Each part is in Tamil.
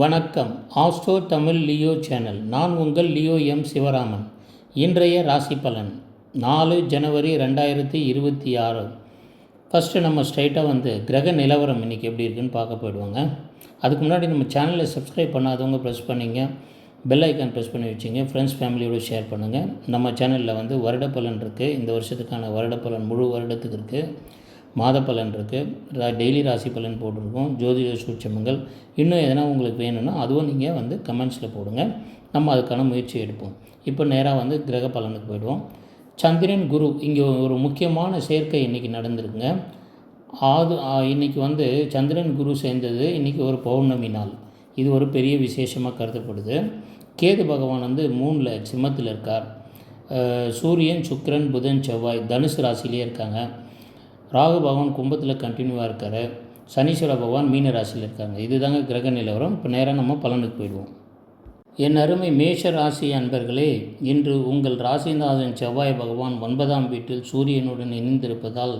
வணக்கம். Astro Tamil Leo channel. நான் உங்கள் லியோ எம். சிவராமன். இன்றைய ராசி பலன் 4 ஜனவரி 2026. ஃபஸ்ட்டு நம்ம ஸ்ட்ரைட்டாக கிரக நிலவரம் இன்றைக்கி எப்படி இருக்குன்னு பார்க்க போயிடுவாங்க. அதுக்கு முன்னாடி நம்ம சேனலை சப்ஸ்கிரைப் பண்ணாதவங்க ப்ரெஸ் பண்ணிங்க, பெல் ஐக்கான் ப்ரெஸ் பண்ணி வச்சுங்க, ஃப்ரெண்ட்ஸ் ஃபேமிலியோடு ஷேர் பண்ணுங்கள். நம்ம சேனலில் வருட பலன் இருக்குது. இந்த வருஷத்துக்கான வருட பலன் முழு வருடத்துக்கு இருக்குது. மாத பலன் இருக்குது, டெய்லி ராசி பலன் போட்டிருக்கோம், ஜோதிட சூட்சமங்கள். இன்னும் எதனா உங்களுக்கு வேணும்னா அதுவும் நீங்கள் கமெண்ட்ஸில் போடுங்க, நம்ம அதுக்கான முயற்சி எடுப்போம். இப்போ நேராக கிரக பலனுக்கு போயிடுவோம். சந்திரன் குரு இங்கே ஒரு முக்கியமான சேர்க்கை இன்றைக்கி நடந்திருக்குங்க. இன்றைக்கி சந்திரன் குரு சேர்ந்தது இன்றைக்கி ஒரு பௌர்ணமி நாள். இது ஒரு பெரிய விசேஷமாக கருதப்படுது. கேது பகவான் 3 சிம்மத்தில் இருக்கார். சூரியன், சுக்கிரன், புதன், செவ்வாய் தனுசு ராசிலேயே இருக்காங்க. ராகு பகவான் கும்பத்தில் கண்டினியூவாக இருக்கார். சனீஸ்வர பகவான் மீன ராசியில் இருக்காங்க. இதுதாங்க கிரக நிலவரம். இப்போ நேராக நம்ம பலனுக்கு போயிடுவோம். என் அருமை மேஷ ராசி அன்பர்களே, இன்று உங்கள் ராசிநாதன் செவ்வாய் பகவான் 9ஆம் வீட்டில் சூரியனுடன் இணைந்திருப்பதால்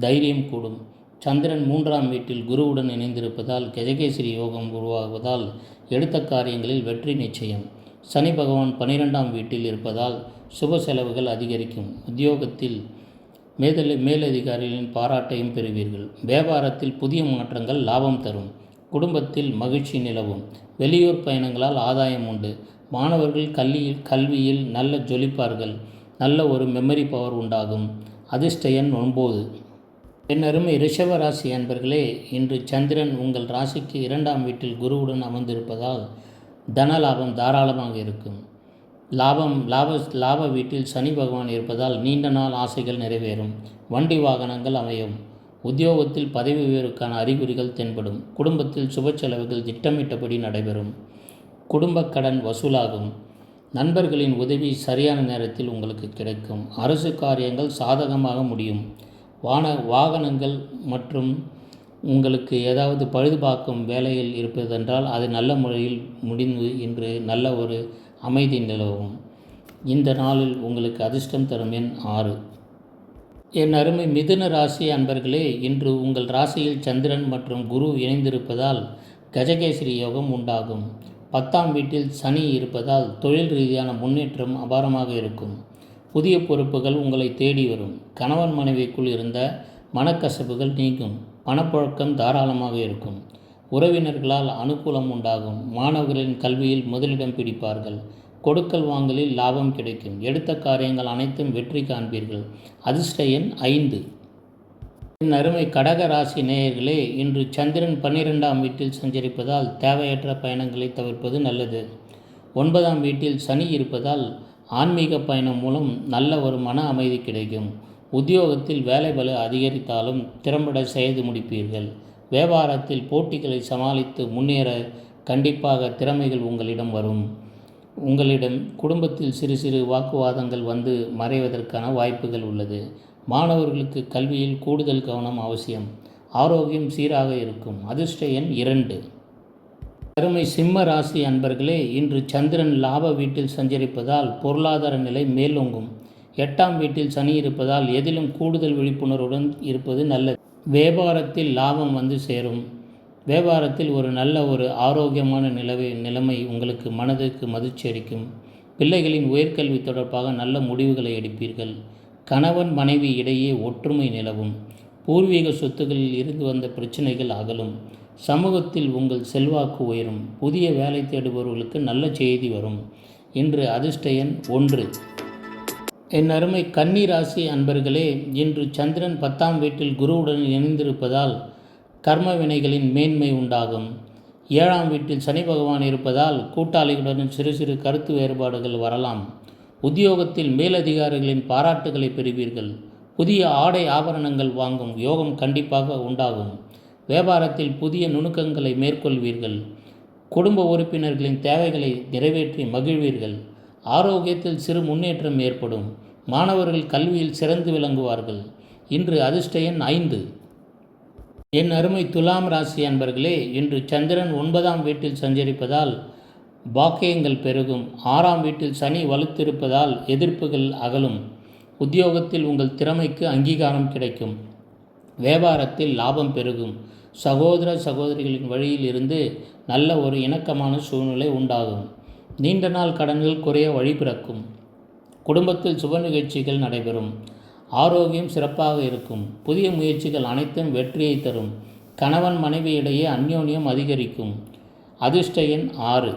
தைரியம் கூடும். சந்திரன் 3ஆம் வீட்டில் குருவுடன் இணைந்திருப்பதால் கஜகேசரி யோகம் உருவாகுவதால் எடுத்த காரியங்களில் வெற்றி நிச்சயம். சனி பகவான் 12ஆம் வீட்டில் இருப்பதால் சுப செலவுகள் அதிகரிக்கும். உத்தியோகத்தில் மேலதிகாரிகளின் பாராட்டையும் பெறுவீர்கள். வியாபாரத்தில் புதிய மாற்றங்கள் லாபம் தரும். குடும்பத்தில் மகிழ்ச்சி நிலவும். வெளியூர் பயணங்களால் ஆதாயம் உண்டு. மாணவர்கள் கல்வியில் நல்ல ஜொலிப்பார்கள். நல்ல ஒரு மெமரி பவர் உண்டாகும். அதிர்ஷ்ட எண் 9. என் அருமை ரிஷப ராசி அன்பர்களே, இன்று சந்திரன் உங்கள் ராசிக்கு 2ஆம் வீட்டில் குருவுடன் அமர்ந்திருப்பதால் தன லாபம் தாராளமாக இருக்கும். லாப வீட்டில் சனி பகவான் இருப்பதால் நீண்ட நாள் ஆசைகள் நிறைவேறும். வண்டி வாகனங்கள் அமையும். உத்தியோகத்தில் பதவி உயர்வுக்கான அறிகுறிகள் தென்படும். குடும்பத்தில் சுப செலவுகள் திட்டமிட்டபடி நடைபெறும். குடும்ப கடன் வசூலாகும். நண்பர்களின் உதவி சரியான நேரத்தில் உங்களுக்கு கிடைக்கும். அரசு காரியங்கள் சாதகமாக முடியும். வாகனங்கள் மற்றும் உங்களுக்கு ஏதாவது பழுதுபார்க்கும் வேலையில் இருப்பதென்றால் அது நல்ல முறையில் முடிந்து இன்று நல்ல ஒரு அமைதி நிலவும். இந்த நாளில் உங்களுக்கு அதிர்ஷ்டம் தரும் எண் 6. என் அருமை மிதுன ராசி அன்பர்களே, இன்று உங்கள் ராசியில் சந்திரன் மற்றும் குரு இணைந்திருப்பதால் கஜகேசரி யோகம் உண்டாகும். 10ஆம் வீட்டில் சனி இருப்பதால் தொழில் ரீதியான முன்னேற்றம் அபாரமாக இருக்கும். புதிய பொறுப்புகள் உங்களை தேடி வரும். கணவன் மனைவிக்குள் இருந்த மனக்கசப்புகள் நீங்கும். பணப்புழக்கம் தாராளமாக இருக்கும். உறவினர்களால் அனுகூலம் உண்டாகும். மாணவர்களின் கல்வியில் முதலிடம் பிடிப்பார்கள். கொடுக்கல் வாங்கலில் லாபம் கிடைக்கும். எடுத்த காரியங்கள் அனைத்தும் வெற்றி காண்பீர்கள். அதிர்ஷ்ட எண் 5. என் அருமை கடக ராசி நேயர்களே, இன்று சந்திரன் 12ஆம் வீட்டில் சஞ்சரிப்பதால் தேவையற்ற பயணங்களை தவிர்ப்பது நல்லது. 9ஆம் வீட்டில் சனி இருப்பதால் ஆன்மீக பயணம் மூலம் நல்ல ஒரு மன அமைதி கிடைக்கும். உத்தியோகத்தில் வேலைபளு அதிகரித்தாலும் திறம்பட செய்து முடிப்பீர்கள். வியாபாரத்தில் போட்டிகளை சமாளித்து முன்னேற கண்டிப்பாக திறமைகள் உங்களிடம் வரும். குடும்பத்தில் சிறு சிறு வாக்குவாதங்கள் மறைவதற்கான வாய்ப்புகள் உள்ளது. மாணவர்களுக்கு கல்வியில் கூடுதல் கவனம் அவசியம். ஆரோக்கியம் சீராக இருக்கும். அதிர்ஷ்ட எண் 2. அருமை சிம்ம ராசி அன்பர்களே, இன்று சந்திரன் லாப வீட்டில் சஞ்சரிப்பதால் பொருளாதார நிலை மேலோங்கும். 8ஆம் வீட்டில் சனி இருப்பதால் எதிலும் கூடுதல் விழிப்புணர்வுடன் இருப்பது நல்லது. வியாபாரத்தில் லாபம் சேரும். வியாபாரத்தில் ஒரு நல்ல ஒரு ஆரோக்கியமான நிலைமை உங்களுக்கு மனதுக்கு மகிழ்ச்சி அளிக்கும். பிள்ளைகளின் உயர்கல்வி தொடர்பாக நல்ல முடிவுகளை எடுப்பீர்கள். கணவன் மனைவி இடையே ஒற்றுமை நிலவும். பூர்வீக சொத்துக்களில் இருந்து வந்த பிரச்சனைகள் அகலும். சமூகத்தில் உங்கள் செல்வாக்கு உயரும். புதிய வேலை தேடுபவர்களுக்கு நல்ல செய்தி வரும். இன்று அதிர்ஷ்ட எண் 1. என் அருமை கன்னி ராசி அன்பர்களே, இன்று சந்திரன் 10ஆம் வீட்டில் குருவுடன் இணைந்திருப்பதால் கர்ம வினைகளின் மேன்மை உண்டாகும். 7ஆம் வீட்டில் சனி பகவான் இருப்பதால் கூட்டாளிகளுடன் சிறு சிறு கருத்து வேறுபாடுகள் வரலாம். உத்தியோகத்தில் மேலதிகாரிகளின் பாராட்டுகளை பெறுவீர்கள். புதிய ஆடை ஆபரணங்கள் வாங்கும் யோகம் கண்டிப்பாக உண்டாகும். வியாபாரத்தில் புதிய நுணுக்கங்களை மேற்கொள்வீர்கள். குடும்ப உறுப்பினர்களின் தேவைகளை நிறைவேற்றி மகிழ்வீர்கள். ஆரோக்கியத்தில் சிறு முன்னேற்றம் ஏற்படும். மாணவர்கள் கல்வியில் சிறந்து விளங்குவார்கள். இன்று அதிர்ஷ்ட எண் 5. என் அருமை துலாம் ராசி அன்பர்களே, இன்று சந்திரன் 9ஆம் வீட்டில் சஞ்சரிப்பதால் பாக்கியங்கள் பெருகும். 6ஆம் வீட்டில் சனி வலுத்திருப்பதால் எதிர்ப்புகள் அகலும். உத்தியோகத்தில் உங்கள் திறமைக்கு அங்கீகாரம் கிடைக்கும். வியாபாரத்தில் லாபம் பெருகும். சகோதர சகோதரிகளின் வழியில் இருந்து நல்ல ஒரு இணக்கமான சூழ்நிலை உண்டாகும். நீண்ட நாள் கடன்கள் குறைய வழி பிறக்கும். குடும்பத்தில் சுப நிகழ்ச்சிகள் நடைபெறும். ஆரோக்கியம் சிறப்பாக இருக்கும். புதிய முயற்சிகள் அனைத்தும் வெற்றியை தரும். கணவன் மனைவியிடையே அந்யோன்யம் அதிகரிக்கும். அதிர்ஷ்ட எண் 6.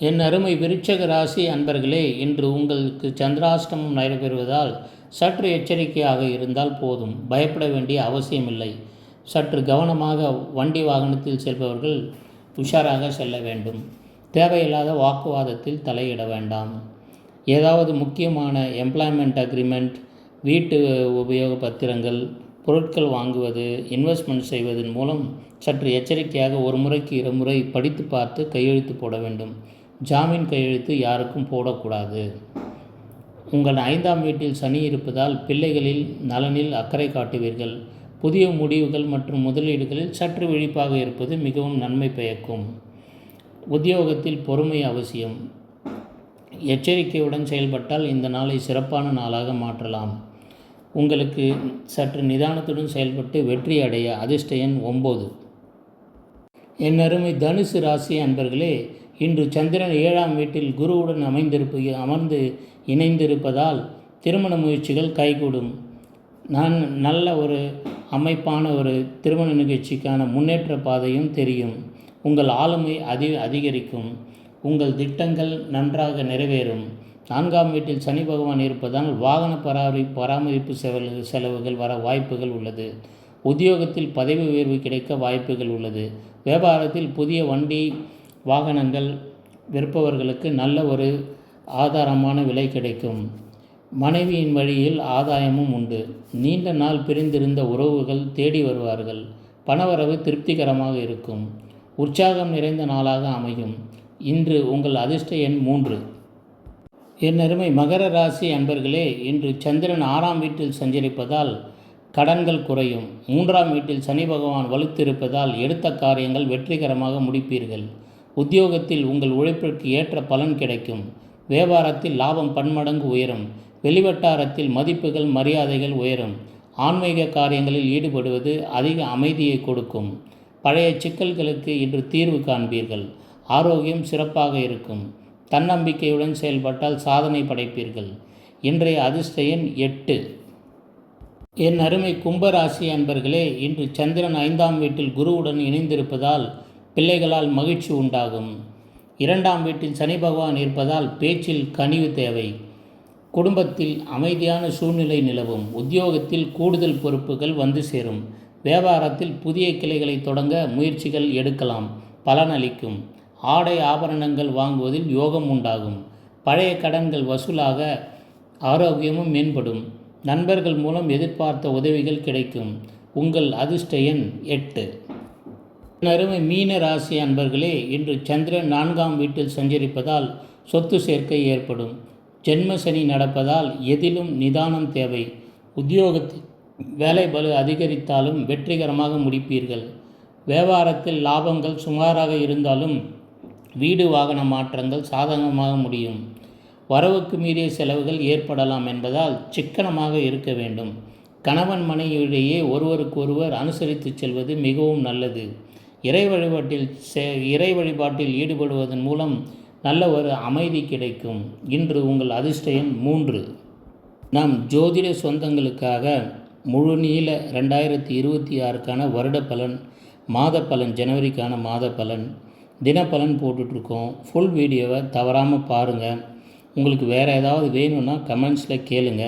என் அருமை விருச்சிக ராசி அன்பர்களே, இன்று உங்களுக்கு சந்திராஷ்டமம் நடைபெறுவதால் சற்று எச்சரிக்கையாக இருந்தால் போதும். பயப்பட வேண்டிய அவசியமில்லை. சற்று கவனமாக வண்டி வாகனத்தில் செல்பவர்கள் உஷாராக செல்ல வேண்டும். தேவையில்லாத வாக்குவாதத்தில் தலையிட வேண்டாம். ஏதாவது முக்கியமான எம்ப்ளாய்மெண்ட் அக்ரிமெண்ட், வீட்டு உபயோக பத்திரங்கள், பொருட்கள் வாங்குவது, இன்வெஸ்ட்மெண்ட் செய்வதன் மூலம் சற்று எச்சரிக்கையாக ஒரு முறைக்கு 2 முறை படித்து பார்த்து கையெழுத்து போட வேண்டும். ஜாமீன் கையெழுத்து யாருக்கும் போடக்கூடாது. உங்கள் 5ஆம் வீட்டில் சனி இருப்பதால் பிள்ளைகளில் நலனில் அக்கறை காட்டுவீர்கள். புதிய முடிவுகள் மற்றும் முதலீடுகளில் சற்று விழிப்பாக இருப்பது மிகவும் நன்மை பயக்கும். உத்தியோகத்தில் பொறுமை அவசியம். எச்சரிக்கையுடன் செயல்பட்டால் இந்த நாளை சிறப்பான நாளாக மாற்றலாம். உங்களுக்கு சற்று நிதானத்துடன் செயல்பட்டு வெற்றி அடைய அதிர்ஷ்ட எண் 9. என் அருமை தனுசு ராசி அன்பர்களே, இன்று சந்திரன் 7ஆம் வீட்டில் குருவுடன் அமர்ந்து இணைந்திருப்பதால் திருமண முயற்சிகள் கைகூடும். நல்ல ஒரு அமைப்பான ஒரு திருமண நிகழ்ச்சிக்கான முன்னேற்ற பாதையும் தெரியும். உங்கள் ஆளுமை அதிகரிக்கும். உங்கள் திட்டங்கள் நன்றாக நிறைவேறும். 4ஆம் வீட்டில் சனி பகவான் இருப்பதால் வாகன பராமரிப்பு செலவுகள் வர வாய்ப்புகள் உள்ளது. உத்தியோகத்தில் பதவி உயர்வு கிடைக்க வாய்ப்புகள் உள்ளது. வியாபாரத்தில் புதிய வண்டி வாகனங்கள் விற்பவர்களுக்கு நல்ல ஒரு ஆதாரமான விலை கிடைக்கும். மனைவியின் வழியில் ஆதாயமும் உண்டு. நீண்ட நாள் பிரிந்திருந்த உறவுகள் தேடி வருவார்கள். பணவரவு திருப்திகரமாக இருக்கும். உற்சாகம் நிறைந்த நாளாக அமையும். இன்று உங்கள் அதிர்ஷ்ட எண் 3. என் அருமை மகர ராசி அன்பர்களே, இன்று சந்திரன் 6ஆம் வீட்டில் சஞ்சரிப்பதால் கடன்கள் குறையும். 3ஆம் வீட்டில் சனி பகவான் வலுத்திருப்பதால் எடுத்த காரியங்கள் வெற்றிகரமாக முடிப்பீர்கள். உத்தியோகத்தில் உங்கள் உழைப்பிற்கு ஏற்ற பலன் கிடைக்கும். வியாபாரத்தில் லாபம் பன்மடங்கு உயரும். வெளிவட்டாரத்தில் மதிப்புகள் மரியாதைகள் உயரும். ஆன்மீக காரியங்களில் ஈடுபடுவது அதிக அமைதியை கொடுக்கும். பழைய சிக்கல்களுக்கு இன்று தீர்வு காண்பீர்கள். ஆரோக்கியம் சிறப்பாக இருக்கும். தன்னம்பிக்கையுடன் செயல்பட்டால் சாதனை படைப்பீர்கள். இன்றைய அதிர்ஷ்ட எண் 8. என் அருமை கும்பராசி அன்பர்களே, இன்று சந்திரன் 5ஆம் வீட்டில் குருவுடன் இணைந்திருப்பதால் பிள்ளைகளால் மகிழ்ச்சி உண்டாகும். 2ஆம் வீட்டில் சனி பகவான் இருப்பதால் பேச்சில் கனிவு தேவை. குடும்பத்தில் அமைதியான சூழ்நிலை நிலவும். உத்தியோகத்தில் கூடுதல் பொறுப்புகள் வந்து சேரும். வியாபாரத்தில் புதிய கிளைகளை தொடங்க முயற்சிகள் எடுக்கலாம். பலனளிக்கும். ஆடை ஆபரணங்கள் வாங்குவதில் யோகம் உண்டாகும். பழைய கடன்கள் வசூலாக ஆரோக்கியமும் மேம்படும். நண்பர்கள் மூலம் எதிர்பார்த்த உதவிகள் கிடைக்கும். உங்கள் அதிர்ஷ்ட எண் 8. அருமை மீன ராசி அன்பர்களே, இன்று சந்திரன் 4ஆம் வீட்டில் சஞ்சரிப்பதால் சொத்து சேர்க்கை ஏற்படும். ஜென்ம சனி நடப்பதால் எதிலும் நிதானம் தேவை. உத்தியோகத்தில் வேலை பளு அதிகரித்தாலும் வெற்றிகரமாக முடிப்பீர்கள். வியாபாரத்தில் லாபங்கள் சுமாராக இருந்தாலும் வீடு வாகன மாற்றங்கள் சாதகமாக முடியும். வரவுக்கு மீறிய செலவுகள் ஏற்படலாம் என்பதால் சிக்கனமாக இருக்க வேண்டும். கணவன் மனைவியிடையே ஒருவருக்கொருவர் அனுசரித்து செல்வது மிகவும் நல்லது. இறை வழிபாட்டில் ஈடுபடுவதன் மூலம் நல்ல ஒரு அமைதி கிடைக்கும். இன்று உங்கள் அதிர்ஷ்ட எண் 3. நாம் ஜோதிட சொந்தங்களுக்காக முழுநீள 2026க்கான வருட பலன், மாத பலன், ஜனவரிக்கான மாத பலன், தினப்பலன் போட்டுட்ருக்கோம். ஃபுல் வீடியோவை தவறாமல் பாருங்கள். உங்களுக்கு வேறு ஏதாவது வேணும்னா கமெண்ட்ஸில் கேளுங்க.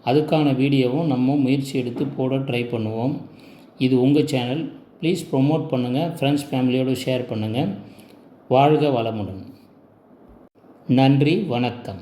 அதுக்கான வீடியோவும் நம்ம முயற்சி எடுத்து போட ட்ரை பண்ணுவோம். இது உங்கள் சேனல். ப்ளீஸ் ப்ரொமோட் பண்ணுங்கள். ஃப்ரெண்ட்ஸ் ஃபேமிலியோடு ஷேர் பண்ணுங்கள். வாழ்க வளமுடன். நன்றி, வணக்கம்.